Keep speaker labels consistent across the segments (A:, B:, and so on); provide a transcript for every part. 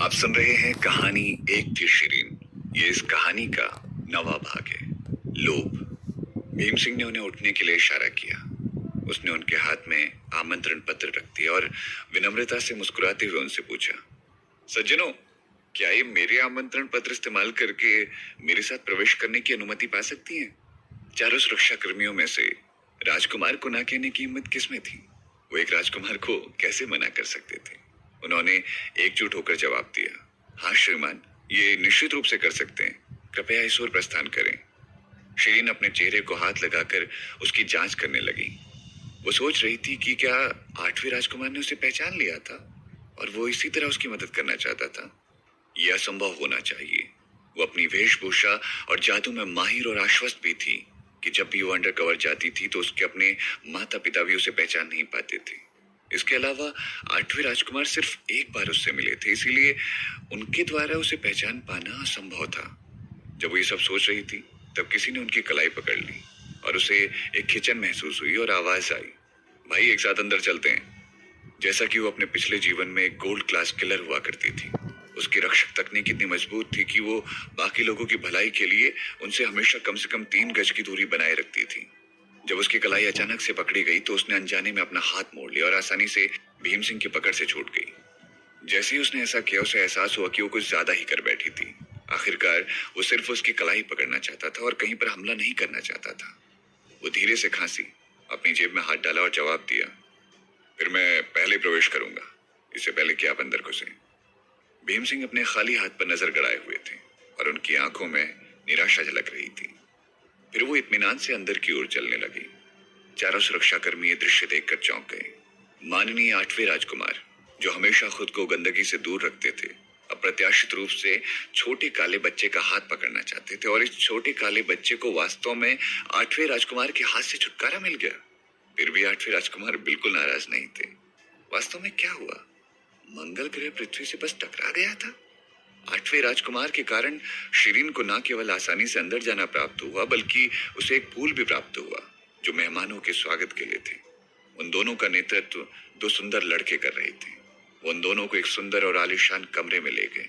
A: आप सुन रहे हैं कहानी एक थी शिरीन। ये इस कहानी का नवा भाग है। लोभ। भीम सिंह ने उन्हें उठने के लिए इशारा किया। उसने उनके हाथ में आमंत्रण पत्र रख दिया और विनम्रता से मुस्कुराते हुए उनसे पूछा, सज्जनों, क्या ये मेरे आमंत्रण पत्र इस्तेमाल करके मेरे साथ प्रवेश करने की अनुमति पा सकती हैं? चारों सुरक्षा कर्मियों में से राजकुमार को ना कहने की हिम्मत किसमें थी? वो एक राजकुमार को कैसे मना कर सकते थे? उन्होंने एकजुट होकर जवाब दिया, हाँ श्रीमान, ये निश्चित रूप से कर सकते हैं। कृपया इस ओर प्रस्थान करें। शिरीन अपने चेहरे को हाथ लगाकर उसकी जांच करने लगी। वो सोच रही थी कि क्या आठवें राजकुमार ने उसे पहचान लिया था और वो इसी तरह उसकी मदद करना चाहता था। यह असंभव होना चाहिए। वो अपनी वेशभूषा और जादू में माहिर और आश्वस्त भी थी कि जब भी वो अंडरकवर जाती थी तो उसके अपने माता पिता भी उसे पहचान नहीं पाते थे। इसके अलावा आठवें राजकुमार सिर्फ एक बार उससे मिले थे, इसीलिए उनके द्वारा उसे पहचान पाना असंभव था। जब वो ये सब सोच रही थी तब किसी ने उनकी कलाई पकड़ ली और उसे एक खिंचन महसूस हुई और आवाज आई, भाई एक साथ अंदर चलते हैं। जैसा कि वो अपने पिछले जीवन में एक गोल्ड क्लास किलर हुआ करती थी, उसकी रक्षक तकनीक इतनी मजबूत थी कि वो बाकी लोगों की भलाई के लिए उनसे हमेशा कम से कम 3 गज की दूरी बनाए रखती थी। जब उसकी कलाई अचानक से पकड़ी गई तो उसने अनजाने में अपना हाथ मोड़ लिया और आसानी से भीम सिंह की पकड़ से छूट गई। जैसे ही उसने ऐसा किया उसे एहसास हुआ कि वो कुछ ज्यादा ही कर बैठी थी। आखिरकार वो सिर्फ उसकी कलाई पकड़ना चाहता था और कहीं पर हमला नहीं करना चाहता था। वो धीरे से खांसी, अपनी जेब में हाथ डाला और जवाब दिया, फिर मैं पहले प्रवेश करूंगा, इससे पहले कि आप अंदर घुसे। भीम सिंह अपने खाली हाथ पर नजर गड़ाए हुए थे और उनकी आंखों में निराशा झलक रही थी। फिर वो इत्मीनान से अंदर की ओर चलने लगी। चारों सुरक्षाकर्मी ये दृश्य देखकर चौंक गए। माननीय आठवें राजकुमार, जो हमेशा खुद को गंदगी से दूर रखते थे, अप्रत्याशित रूप से छोटे काले बच्चे का हाथ पकड़ना चाहते थे और इस छोटे काले बच्चे को वास्तव में आठवें राजकुमार के हाथ से छुटकारा मिल गया। फिर भी आठवें राजकुमार बिल्कुल नाराज नहीं थे। वास्तव में क्या हुआ? मंगल ग्रह पृथ्वी से बस टकरा गया था। आठवें राजकुमार के कारण शिरीन को न केवल आसानी से अंदर जाना प्राप्त हुआ, बल्कि उसे एक फूल भी प्राप्त हुआ जो मेहमानों के स्वागत के लिए थे। उन दोनों का नेतृत्व 2 सुंदर लड़के कर रहे थे। वो उन दोनों को एक सुंदर और आलीशान कमरे में ले गए।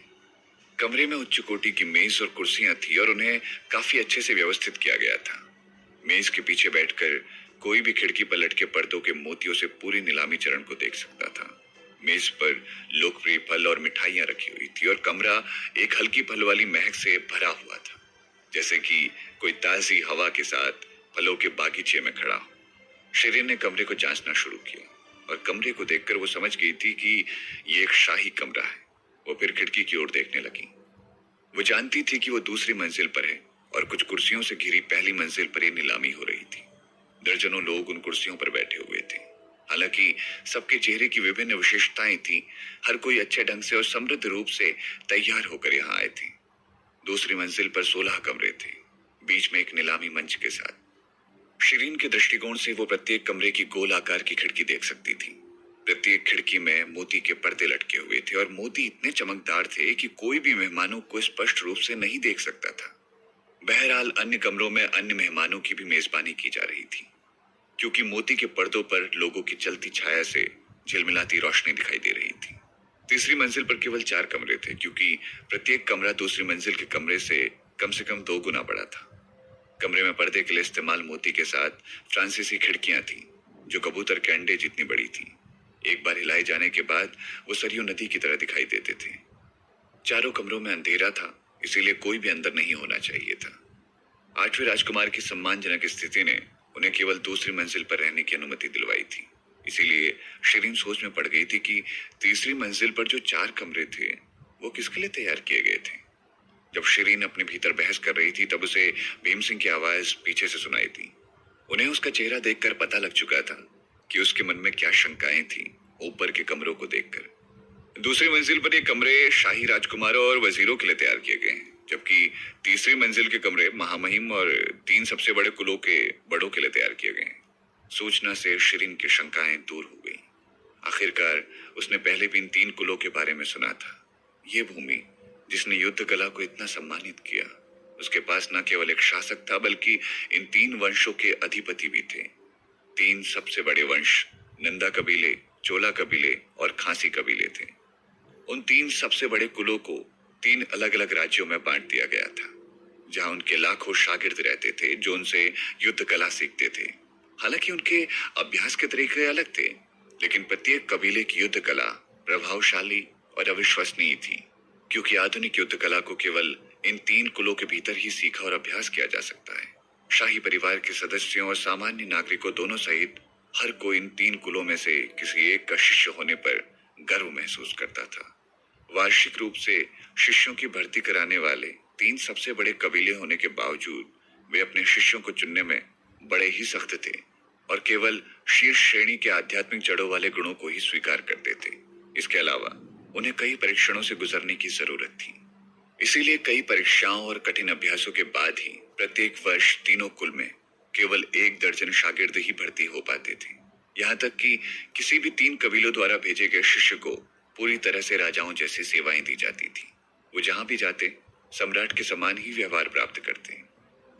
A: कमरे में उच्च कोटि की मेज और कुर्सियां थी और उन्हें काफी अच्छे से व्यवस्थित किया गया था। मेज के पीछे बैठकर कोई भी खिड़की पर लटके पर्दों के मोतियों से पूरी नीलामी चरण को देख सकता था। मेज पर लोकप्रिय फल और मिठाइयां रखी हुई थी और कमरा एक हल्की फल वाली महक से भरा हुआ था, जैसे कि कोई ताजी हवा के साथ फलों के बागीचे में खड़ा हो। शिरीन ने कमरे को जांचना शुरू किया और कमरे को देखकर वो समझ गई थी कि ये एक शाही कमरा है। वो फिर खिड़की की ओर देखने लगी। वो जानती थी कि वो दूसरी मंजिल पर है और कुछ कुर्सियों से घिरी पहली मंजिल पर ये नीलामी हो रही थी। दर्जनों लोग उन कुर्सियों पर बैठे हुए थे। हालांकि सबके चेहरे की विभिन्न विशेषताएं थी। हर कोई अच्छे ढंग से और समृद्ध रूप से तैयार होकर यहाँ आए थे। दूसरी मंजिल पर 16 कमरे थे, बीच में एक नीलामी मंच के साथ। शिरीन के दृष्टिकोण से वो प्रत्येक कमरे की गोल आकार की खिड़की देख सकती थी। प्रत्येक खिड़की में मोती के पर्दे लटके हुए थे और मोती इतने चमकदार थे कि कोई भी मेहमानों को स्पष्ट रूप से नहीं देख सकता था। बहरहाल अन्य कमरों में अन्य मेहमानों की भी मेजबानी की जा रही थी, क्योंकि मोती के पर्दों पर लोगों की चलती छाया से झिलमिलाती रोशनी दिखाई दे रही थी। तीसरी मंजिल पर केवल 4 कमरे थे, क्योंकि प्रत्येक कमरा दूसरी मंजिल के कमरे से कम 2 गुना बड़ा था। कमरे में पर्दे के लिए इस्तेमाल मोती के साथ फ्रांसीसी खिड़कियां थी, जो कबूतर के अंडे जितनी बड़ी थी। एक बार हिलाए जाने के बाद वो सरयू नदी की तरह दिखाई देते थे। चारों कमरों में अंधेरा था, इसीलिए कोई भी अंदर नहीं होना चाहिए था। आठवें राजकुमार की सम्मानजनक स्थिति ने उन्हें केवल दूसरी मंजिल पर रहने की अनुमति दिलवाई थी। इसीलिए शिरीन सोच में पड़ गई थी कि तीसरी मंजिल पर जो 4 कमरे थे वो किसके लिए तैयार किए गए थे। जब शिरीन अपने भीतर बहस कर रही थी तब उसे भीम सिंह की आवाज पीछे से सुनाई थी। उन्हें उसका चेहरा देखकर पता लग चुका था कि उसके मन में क्या शंकाएं थी ऊपर के कमरों को देखकर। दूसरी मंजिल पर ये कमरे शाही राजकुमारों और वजीरों के लिए तैयार किए गए हैं, जबकि तीसरी मंजिल के कमरे महामहिम और 3 सबसे बड़े कुलों के बड़ों के लिए तैयार किए गए हैं। सूचना से शिरीन की शंकाएं दूर हो गई। आखिरकार उसने पहले भी इन 3 कुलों के बारे में सुना था। ये भूमि जिसने युद्ध कला को इतना सम्मानित किया, उसके पास न केवल एक शासक था बल्कि इन 3 वंशों के अधिपति भी थे। 3 सबसे बड़े वंश नंदा कबीले, चोला कबीले और खासी कबीले थे। उन तीन सबसे बड़े कुलों को तीन अलग अलग राज्यों में बांट दिया गया था, जहां उनके लाखों शागिर्द रहते थे जो उनसे युद्ध कला सीखते थे। हालांकि उनके अभ्यास के तरीके अलग थे, लेकिन प्रत्येक कबीले की युद्ध कला प्रभावशाली और अविश्वसनीय थी, क्योंकि आधुनिक युद्ध कला को केवल इन तीन कुलों के भीतर ही सीखा और अभ्यास किया जा सकता है। शाही परिवार के सदस्यों और सामान्य नागरिकों दोनों सहित हर कोई इन तीन कुलों में से किसी एक का शिष्य होने पर गर्व महसूस करता था। वार्षिक रूप से शिष्यों की भर्ती कराने वाले तीन सबसे बड़े कबीले होने के बावजूद वे अपने शिष्यों को चुनने में बड़े ही सख्त थे और केवल शीर्ष श्रेणी के आध्यात्मिक जड़ों वाले गुणों को ही स्वीकार करते थे। इसके अलावा उन्हें कई परीक्षणों से गुजरने की जरूरत थी। इसीलिए कई परीक्षाओं और कठिन अभ्यासों के बाद ही प्रत्येक वर्ष तीनों कुल में केवल 1 दर्जन शागिर्द ही भर्ती हो पाते थे। यहाँ तक कि किसी भी तीन कबीलों द्वारा भेजे गए शिष्य को पूरी तरह से राजाओं जैसी सेवाएं दी जाती थी। वो जहां भी जाते सम्राट के समान ही व्यवहार प्राप्त करते।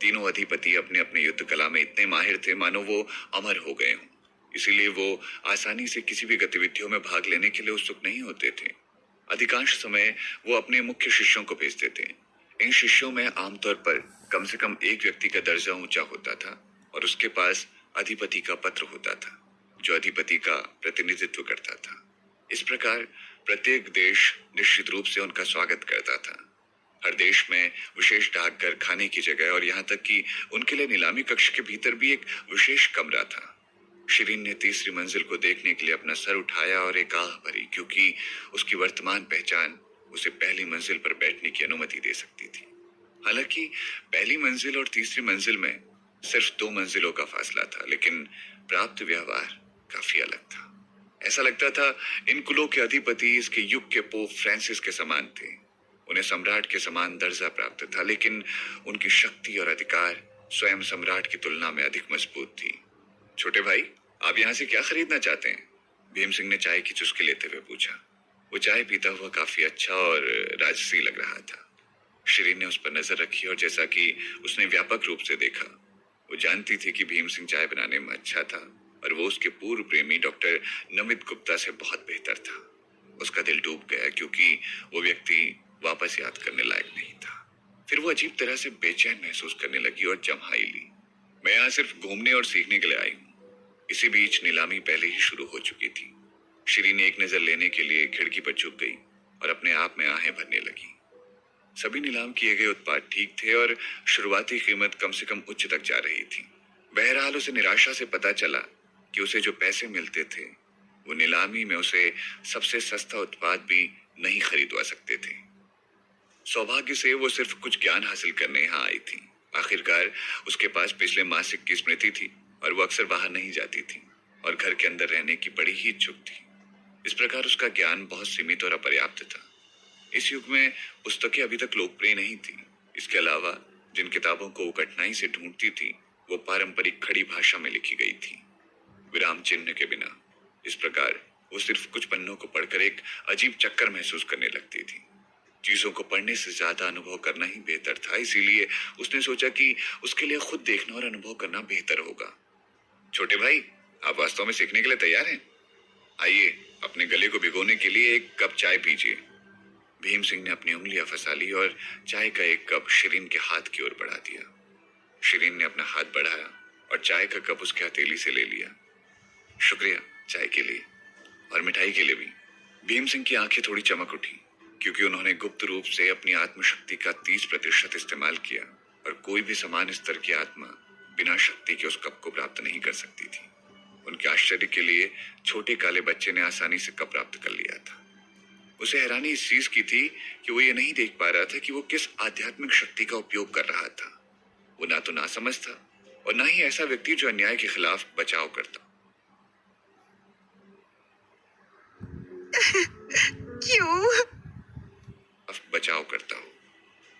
A: तीनों अधिपति अपने अपने युद्ध कला में इतने माहिर थे मानो वो अमर हो गए हों। इसीलिए वो आसानी से किसी भी गतिविधियों में भाग लेने के लिए उत्सुक नहीं होते थे। अधिकांश समय वो अपने मुख्य शिष्यों को भेजते थे। इन शिष्यों में आमतौर पर कम से कम एक व्यक्ति का दर्जा ऊंचा होता था और उसके पास अधिपति का पत्र होता था जो अधिपति का प्रतिनिधित्व करता था। इस प्रकार प्रत्येक देश निश्चित रूप से उनका स्वागत करता था। हर देश में विशेष डाकघर, खाने की जगह और यहाँ तक कि उनके लिए नीलामी कक्ष के भीतर भी एक विशेष कमरा था। शिरीन ने तीसरी मंजिल को देखने के लिए अपना सर उठाया और एक आह भरी, क्योंकि उसकी वर्तमान पहचान उसे पहली मंजिल पर बैठने की अनुमति दे सकती थी। हालांकि पहली मंजिल और तीसरी मंजिल में सिर्फ 2 मंजिलों का फासला था, लेकिन प्राप्त व्यवहार काफी अलग था। ऐसा लगता था इन कुलों के अधिपति इसके युग के पोप फ्रांसिस के समान थे। उन्हें सम्राट के समान दर्जा प्राप्त था, लेकिन उनकी शक्ति और अधिकार स्वयं सम्राट की तुलना में अधिक मजबूत थी। छोटे भाई, आप यहाँ से क्या खरीदना चाहते हैं? भीम सिंह ने चाय की चुस्की लेते हुए पूछा। वो चाय पीता हुआ काफी अच्छा और राजसी लग रहा था। शिरीन ने उस पर नजर रखी और जैसा कि उसने व्यापक रूप से देखा, वो जानती थी कि भीम सिंह चाय बनाने में अच्छा था और वो उसके पूर्व प्रेमी डॉक्टर नमित गुप्ता से बहुत बेहतर था। उसका दिल डूब गया क्योंकि वो व्यक्ति वापस याद करने लायक नहीं था। फिर वो अजीब तरह से बेचैन महसूस करने लगी और जम्हाई ली। मैं यहाँ सिर्फ घूमने और सीखने के लिए आई हूँ। इसी बीच नीलामी पहले ही शुरू हो चुकी थी। शिरीन एक नजर लेने के लिए खिड़की पर झुक गई और अपने आप में आहें भरने लगी। सभी नीलाम किए गए उत्पाद ठीक थे और शुरुआती कीमत कम से कम उच्च तक जा रही थी। बहरहाल उसे निराशा से पता चला कि उसे जो पैसे मिलते थे वो नीलामी में उसे सबसे सस्ता उत्पाद भी नहीं खरीदवा सकते थे। सौभाग्य से वो सिर्फ कुछ ज्ञान हासिल करने यहाँ आई थी। आखिरकार उसके पास पिछले मासिक की स्मृति थी और वो अक्सर बाहर नहीं जाती थी और घर के अंदर रहने की बड़ी ही इच्छुक थी। इस प्रकार उसका ज्ञान बहुत सीमित और अपर्याप्त था। इस युग में पुस्तकें अभी तक लोकप्रिय नहीं थी। इसके अलावा जिन किताबों को वो कठिनाई से ढूंढती थी वो पारंपरिक खड़ी भाषा में लिखी गई थी, विराम चिन्ह के बिना। इस प्रकार वो सिर्फ कुछ पन्नों को पढ़कर एक अजीब चक्कर महसूस करने लगती थी। चीजों को पढ़ने से ज्यादा अनुभव करना ही बेहतर था, इसीलिए उसने सोचा कि उसके लिए खुद देखना और अनुभव करना बेहतर होगा। छोटे भाई, आप वास्तव में सीखने के लिए तैयार हैं? आइए, अपने गले को भिगोने के लिए एक कप चाय पीजिए। भीम सिंह ने अपनी उंगलियां फंसा ली और चाय का एक कप शिरीन के हाथ की ओर बढ़ा दिया। शिरीन ने अपना हाथ बढ़ाया और चाय का कप उसके हथेली से ले लिया। शुक्रिया चाय के लिए और मिठाई के लिए भी। भीम सिंह की आंखें थोड़ी चमक उठी, क्योंकि उन्होंने गुप्त रूप से अपनी आत्मशक्ति का 30% इस्तेमाल किया और कोई भी समान स्तर की आत्मा बिना शक्ति के उस कप को प्राप्त नहीं कर सकती थी। उनके आश्चर्य के लिए छोटे काले बच्चे ने आसानी से कप प्राप्त कर लिया था। उसे हैरानी इस चीज की थी कि वो ये नहीं देख पा रहा था कि वो किस आध्यात्मिक शक्ति का उपयोग कर रहा था। वो ना तो नासमझ था और ना ही ऐसा व्यक्ति जो अन्याय के खिलाफ बचाव करता।
B: क्यों?
A: बचाव करता हो।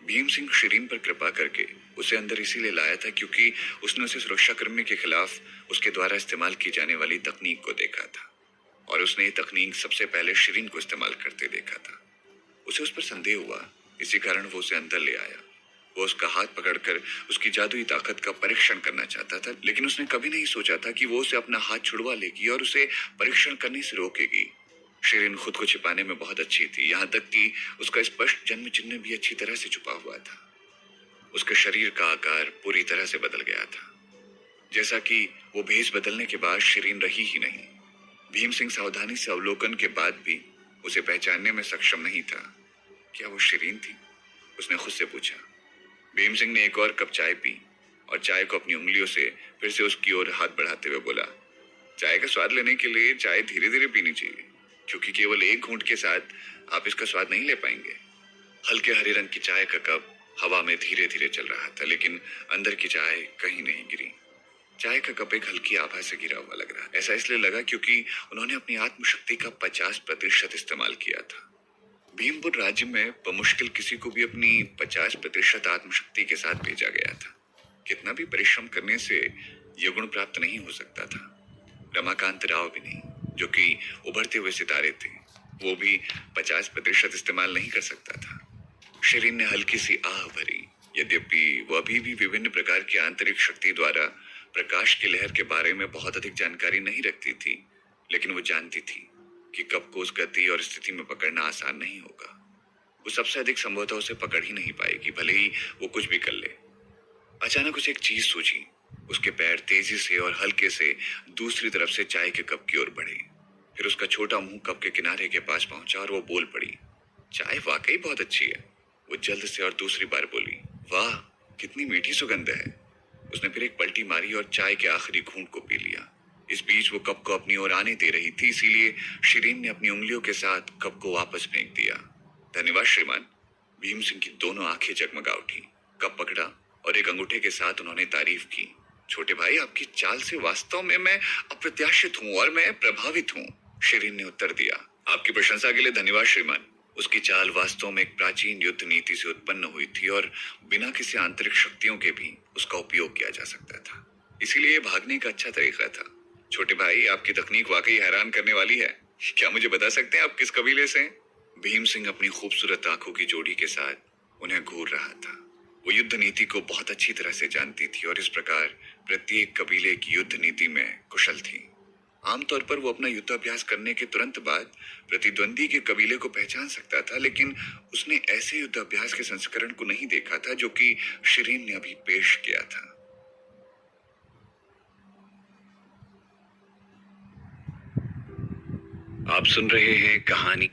A: भीम सिंह शिरीन पर कृपा करके उसे अंदर इसीलिए लाया था क्योंकि उसने उसे सुरक्षाकर्मी के खिलाफ उसके द्वारा इस्तेमाल की जाने वाली तकनीक को देखा था और उसने ये तकनीक सबसे पहले शिरीन को इस्तेमाल करते देखा था। उसे उस पर संदेह हुआ, इसी कारण वो उसे अंदर ले आया। वो उसका हाथ पकड़कर उसकी जादुई ताकत का परीक्षण करना चाहता था, लेकिन उसने कभी नहीं सोचा था कि वो उसे अपना हाथ छुड़वा लेगी और उसे परीक्षण करने से रोकेगी। शिरीन खुद को छिपाने में बहुत अच्छी थी, यहाँ तक कि उसका स्पष्ट जन्म चिन्ह भी अच्छी तरह से छुपा हुआ था। उसके शरीर का आकार पूरी तरह से बदल गया था, जैसा कि वो भेष बदलने के बाद शिरीन रही ही नहीं। भीम सिंह सावधानी से अवलोकन के बाद भी उसे पहचानने में सक्षम नहीं था। क्या वो शिरीन थी? उसने खुद से पूछा। भीम सिंह ने एक और कप चाय पी और चाय को अपनी उंगलियों से फिर से उसकी ओर हाथ बढ़ाते हुए बोला, चाय का स्वाद लेने के लिए चाय धीरे धीरे पीनी चाहिए, क्योंकि केवल एक घूंट के साथ आप इसका स्वाद नहीं ले पाएंगे। हल्के हरे रंग की चाय का कप हवा में धीरे धीरे चल रहा था, लेकिन अंदर की चाय कहीं नहीं गिरी। चाय का कप एक हल्की आभा से घिरा हुआ लग रहा। ऐसा इसलिए लगा क्योंकि उन्होंने अपनी आत्मशक्ति का 50% इस्तेमाल किया था। भीमपुर राज्य में बमुश्किल किसी को भी अपनी 50% आत्मशक्ति के साथ भेजा गया था। कितना भी परिश्रम करने से यह गुण प्राप्त नहीं हो सकता था। रमाकांत राव भी नहीं, जो कि उभरते हुए सितारे थे, वो भी 50% इस्तेमाल नहीं कर सकता था। शिरीन ने हल्की सी आह भरी। यद्यपि वह अभी भी विभिन्न प्रकार की आंतरिक शक्ति द्वारा प्रकाश की लहर के बारे में बहुत अधिक जानकारी नहीं रखती थी, लेकिन वो जानती थी कि कब को उस गति और स्थिति में पकड़ना आसान नहीं होगा। वो सबसे अधिक संभवतः उसे पकड़ ही नहीं पाएगी, भले ही वो कुछ भी कर ले। अचानक उसे एक चीज सूझी। उसके पैर तेजी से और हल्के से दूसरी तरफ से चाय के कप की ओर बढ़े। फिर उसका छोटा मुंह कप के किनारे के पास पहुंचा और वो बोल पड़ी, चाय वाकई बहुत अच्छी है। वो जल्द से और दूसरी बार बोली, वाह कितनी मीठी सुगंध है। उसने फिर एक पलटी मारी और चाय के आखिरी घूंट को पी लिया। इस बीच वो कप को अपनी ओर आने दे रही थी, इसीलिए शिरीन ने अपनी उंगलियों के साथ कप को वापस फेंक दिया। धन्यवाद श्रीमान। भीम सिंह की दोनों आंखें जगमगा उठी। कप पकड़ा और एक अंगूठे के साथ उन्होंने तारीफ की। छोटे भाई, आपकी चाल से वास्तव में मैं अप्रत्याशित हूँ और मैं प्रभावित हूँ, शिरीन ने उत्तर दिया। आपकी प्रशंसा के लिए धन्यवाद श्रीमान। उसकी चाल वास्तव में एक प्राचीन युद्ध नीति से उत्पन्न हुई थी और बिना किसी आंतरिक शक्तियों के भी उसका उपयोग किया जा सकता था। इसीलिए यह भागने का अच्छा तरीका था। छोटे भाई, आपकी तकनीक वाकई हैरान करने वाली है। क्या मुझे बता सकते हैं आप किस कबीले से हैं? भीम सिंह अपनी खूबसूरत आंखों की जोड़ी के साथ उन्हें घूर रहा था। वो युद्ध नीति को बहुत अच्छी तरह से जानती थी और इस प्रकार प्रत्येक कबीले की युद्ध नीति में कुशल थी। आमतौर पर वो अपना युद्धाभ्यास करने के तुरंत बाद प्रतिद्वंदी के कबीले को पहचान सकता था, लेकिन उसने ऐसे युद्धाभ्यास के संस्करण को नहीं देखा था जो कि शिरीन ने अभी पेश किया था। आप सुन रहे हैं कहानी